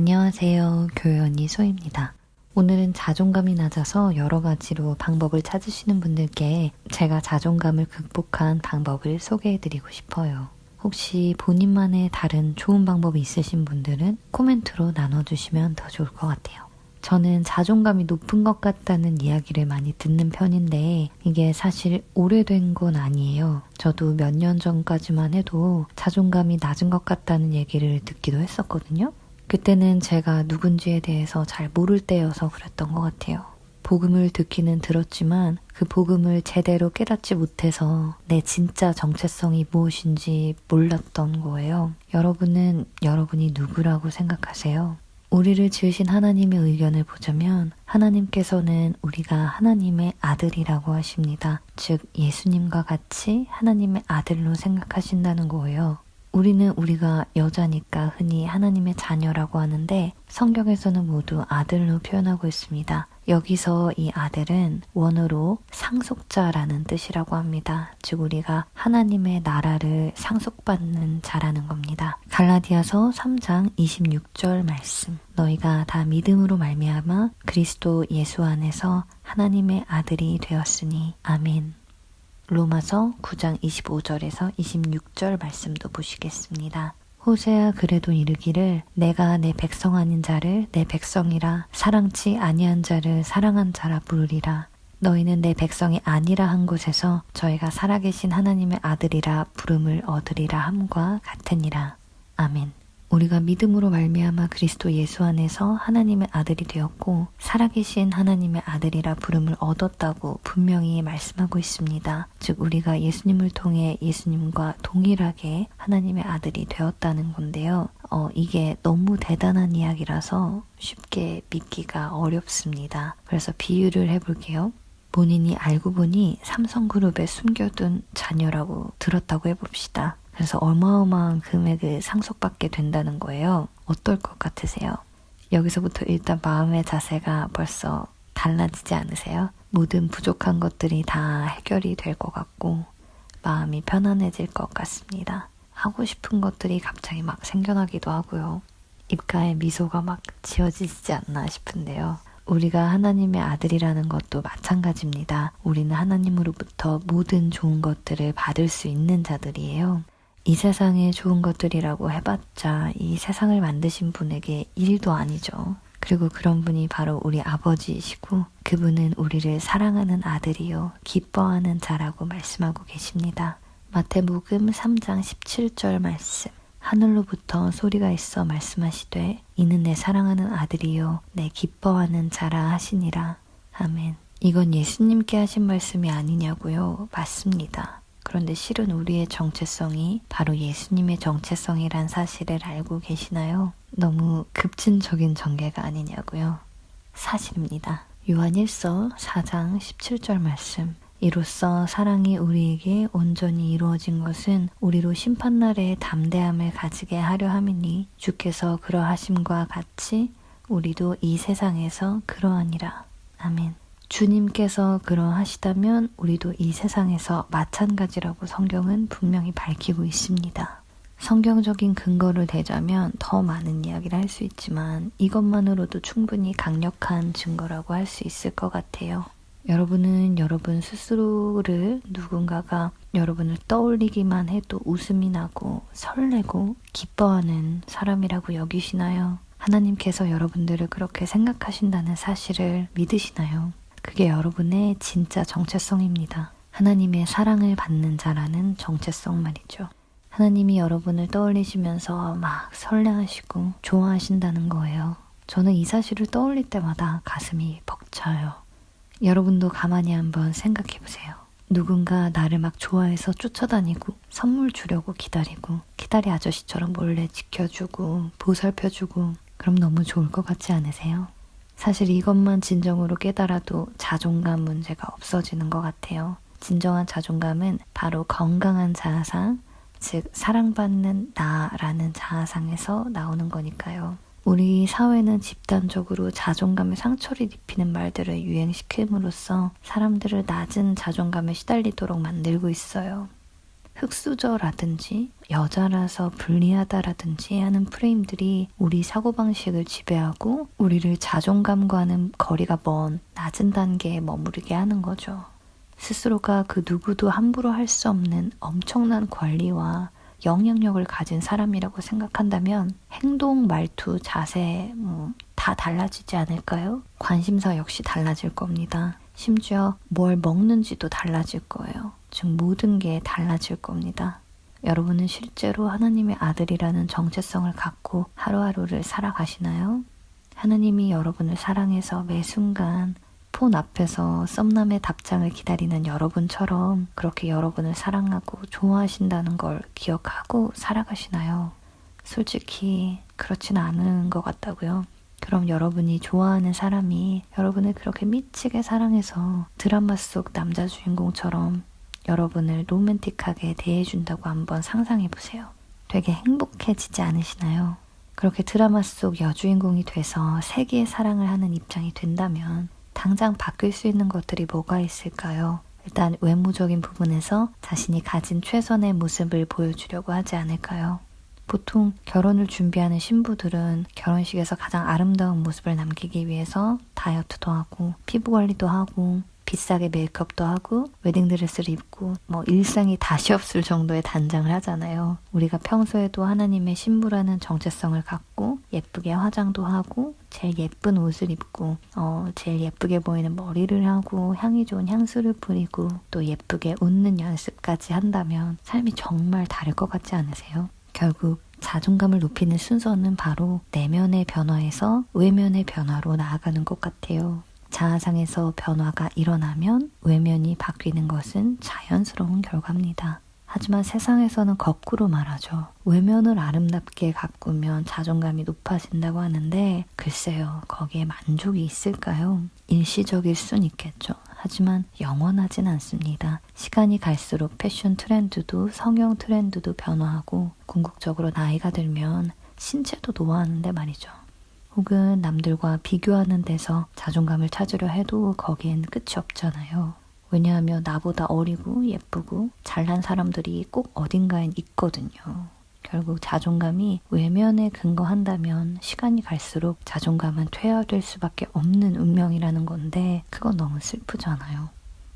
안녕하세요. 교회 언니 소희입니다. 오늘은 자존감이 낮아서 여러 가지로 방법을 찾으시는 분들께 제가 자존감을 극복한 방법을 소개해드리고 싶어요. 혹시 본인만의 다른 좋은 방법이 있으신 분들은 코멘트로 나눠주시면 더 좋을 것 같아요. 저는 자존감이 높은 것 같다는 이야기를 많이 듣는 편인데 이게 사실 오래된 건 아니에요. 저도 몇 년 전까지만 해도 자존감이 낮은 것 같다는 얘기를 듣기도 했었거든요. 그때는 제가 누군지에 대해서 잘 모를 때여서 그랬던 것 같아요. 복음을 듣기는 들었지만 그 복음을 제대로 깨닫지 못해서 내 진짜 정체성이 무엇인지 몰랐던 거예요. 여러분은 여러분이 누구라고 생각하세요? 우리를 지으신 하나님의 의견을 보자면 하나님께서는 우리가 하나님의 아들이라고 하십니다. 즉 예수님과 같이 하나님의 아들로 생각하신다는 거예요. 우리는 우리가 여자니까 흔히 하나님의 자녀라고 하는데 성경에서는 모두 아들로 표현하고 있습니다. 여기서 이 아들은 원어로 상속자라는 뜻이라고 합니다. 즉 우리가 하나님의 나라를 상속받는 자라는 겁니다. 갈라디아서 3장 26절 말씀. 너희가 다 믿음으로 말미암아 그리스도 예수 안에서 하나님의 아들이 되었으니 아멘. 로마서 9장 25절에서 26절 말씀도 보시겠습니다. 호세아 그래도 이르기를 내가 내 백성 아닌 자를 내 백성이라 사랑치 아니한 자를 사랑한 자라 부르리라. 너희는 내 백성이 아니라 한 곳에서 저희가 살아계신 하나님의 아들이라 부름을 얻으리라 함과 같으니라. 아멘. 우리가 믿음으로 말미암아 그리스도 예수 안에서 하나님의 아들이 되었고 살아계신 하나님의 아들이라 부름을 얻었다고 분명히 말씀하고 있습니다. 즉 우리가 예수님을 통해 예수님과 동일하게 하나님의 아들이 되었다는 건데요. 이게 너무 대단한 이야기라서 쉽게 믿기가 어렵습니다. 그래서 비유를 해볼게요. 본인이 알고 보니 삼성그룹에 숨겨둔 자녀라고 들었다고 해봅시다. 그래서 어마어마한 금액을 상속받게 된다는 거예요. 어떨 것 같으세요? 여기서부터 일단 마음의 자세가 벌써 달라지지 않으세요? 모든 부족한 것들이 다 해결이 될 것 같고 마음이 편안해질 것 같습니다. 하고 싶은 것들이 갑자기 막 생겨나기도 하고요. 입가에 미소가 막 지어지지 않나 싶은데요. 우리가 하나님의 아들이라는 것도 마찬가지입니다. 우리는 하나님으로부터 모든 좋은 것들을 받을 수 있는 자들이에요. 이 세상에 좋은 것들이라고 해봤자 이 세상을 만드신 분에게 일도 아니죠. 그리고 그런 분이 바로 우리 아버지이시고 그분은 우리를 사랑하는 아들이요 기뻐하는 자라고 말씀하고 계십니다. 마태복음 3장 17절 말씀. 하늘로부터 소리가 있어 말씀하시되 이는 내 사랑하는 아들이요 내 기뻐하는 자라 하시니라. 아멘. 이건 예수님께 하신 말씀이 아니냐고요? 맞습니다. 그런데 실은 우리의 정체성이 바로 예수님의 정체성이란 사실을 알고 계시나요? 너무 급진적인 전개가 아니냐고요? 사실입니다. 요한 1서 4장 17절 말씀. 이로써 사랑이 우리에게 온전히 이루어진 것은 우리로 심판날에 담대함을 가지게 하려 함이니 주께서 그러하심과 같이 우리도 이 세상에서 그러하니라. 아멘. 주님께서 그러하시다면 우리도 이 세상에서 마찬가지라고 성경은 분명히 밝히고 있습니다. 성경적인 근거를 대자면 더 많은 이야기를 할 수 있지만 이것만으로도 충분히 강력한 증거라고 할 수 있을 것 같아요. 여러분은 여러분 스스로를 누군가가 여러분을 떠올리기만 해도 웃음이 나고 설레고 기뻐하는 사람이라고 여기시나요? 하나님께서 여러분들을 그렇게 생각하신다는 사실을 믿으시나요? 그게 여러분의 진짜 정체성입니다. 하나님의 사랑을 받는 자라는 정체성 말이죠. 하나님이 여러분을 떠올리시면서 막 설레하시고 좋아하신다는 거예요. 저는 이 사실을 떠올릴 때마다 가슴이 벅차요. 여러분도 가만히 한번 생각해 보세요. 누군가 나를 막 좋아해서 쫓아다니고 선물 주려고 기다리고 기다리 아저씨처럼 몰래 지켜주고 보살펴주고 그럼 너무 좋을 것 같지 않으세요? 사실 이것만 진정으로 깨달아도 자존감 문제가 없어지는 것 같아요. 진정한 자존감은 바로 건강한 자아상, 즉 사랑받는 나라는 자아상에서 나오는 거니까요. 우리 사회는 집단적으로 자존감에 상처를 입히는 말들을 유행시킴으로써 사람들을 낮은 자존감에 시달리도록 만들고 있어요. 흙수저라든지 여자라서 불리하다라든지 하는 프레임들이 우리 사고방식을 지배하고 우리를 자존감과는 거리가 먼 낮은 단계에 머무르게 하는 거죠. 스스로가 그 누구도 함부로 할 수 없는 엄청난 권리와 영향력을 가진 사람이라고 생각한다면 행동, 말투, 자세 다 달라지지 않을까요? 관심사 역시 달라질 겁니다. 심지어 뭘 먹는지도 달라질 거예요. 즉 모든 게 달라질 겁니다. 여러분은 실제로 하나님의 아들이라는 정체성을 갖고 하루하루를 살아가시나요? 하나님이 여러분을 사랑해서 매 순간 폰 앞에서 썸남의 답장을 기다리는 여러분처럼 그렇게 여러분을 사랑하고 좋아하신다는 걸 기억하고 살아가시나요? 솔직히 그렇진 않은 것 같다고요. 그럼 여러분이 좋아하는 사람이 여러분을 그렇게 미치게 사랑해서 드라마 속 남자 주인공처럼 여러분을 로맨틱하게 대해준다고 한번 상상해보세요. 되게 행복해지지 않으시나요? 그렇게 드라마 속 여주인공이 돼서 세기의 사랑을 하는 입장이 된다면 당장 바뀔 수 있는 것들이 뭐가 있을까요? 일단 외모적인 부분에서 자신이 가진 최선의 모습을 보여주려고 하지 않을까요? 보통 결혼을 준비하는 신부들은 결혼식에서 가장 아름다운 모습을 남기기 위해서 다이어트도 하고 피부 관리도 하고 비싸게 메이크업도 하고 웨딩드레스를 입고 일상이 다시 없을 정도의 단장을 하잖아요. 우리가 평소에도 하나님의 신부라는 정체성을 갖고 예쁘게 화장도 하고 제일 예쁜 옷을 입고 제일 예쁘게 보이는 머리를 하고 향이 좋은 향수를 뿌리고 또 예쁘게 웃는 연습까지 한다면 삶이 정말 다를 것 같지 않으세요? 결국 자존감을 높이는 순서는 바로 내면의 변화에서 외면의 변화로 나아가는 것 같아요. 자아상에서 변화가 일어나면 외면이 바뀌는 것은 자연스러운 결과입니다. 하지만 세상에서는 거꾸로 말하죠. 외면을 아름답게 가꾸면 자존감이 높아진다고 하는데 글쎄요, 거기에 만족이 있을까요? 일시적일 순 있겠죠. 하지만 영원하진 않습니다. 시간이 갈수록 패션 트렌드도 성형 트렌드도 변화하고 궁극적으로 나이가 들면 신체도 노화하는데 말이죠. 혹은 남들과 비교하는 데서 자존감을 찾으려 해도 거기엔 끝이 없잖아요. 왜냐하면 나보다 어리고 예쁘고 잘난 사람들이 꼭 어딘가엔 있거든요. 결국 자존감이 외면에 근거한다면 시간이 갈수록 자존감은 퇴화될 수밖에 없는 운명이라는 건데 그건 너무 슬프잖아요.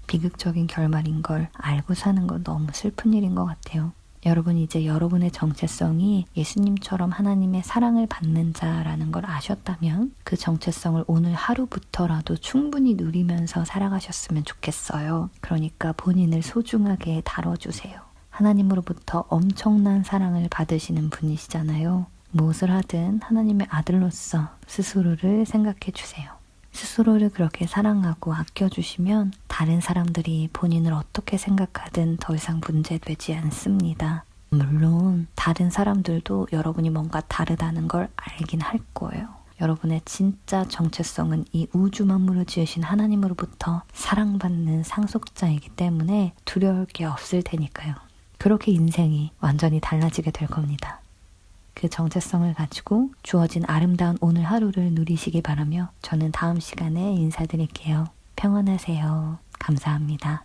비극적인 결말인 걸 알고 사는 건 너무 슬픈 일인 것 같아요. 여러분 이제 여러분의 정체성이 예수님처럼 하나님의 사랑을 받는 자라는 걸 아셨다면 그 정체성을 오늘 하루부터라도 충분히 누리면서 살아가셨으면 좋겠어요. 그러니까 본인을 소중하게 다뤄주세요. 하나님으로부터 엄청난 사랑을 받으시는 분이시잖아요. 무엇을 하든 하나님의 아들로서 스스로를 생각해 주세요. 스스로를 그렇게 사랑하고 아껴주시면 다른 사람들이 본인을 어떻게 생각하든 더 이상 문제되지 않습니다. 물론 다른 사람들도 여러분이 뭔가 다르다는 걸 알긴 할 거예요. 여러분의 진짜 정체성은 이 우주 만물을 지으신 하나님으로부터 사랑받는 상속자이기 때문에 두려울 게 없을 테니까요. 그렇게 인생이 완전히 달라지게 될 겁니다. 그 정체성을 가지고 주어진 아름다운 오늘 하루를 누리시기 바라며 저는 다음 시간에 인사드릴게요. 평안하세요. 감사합니다.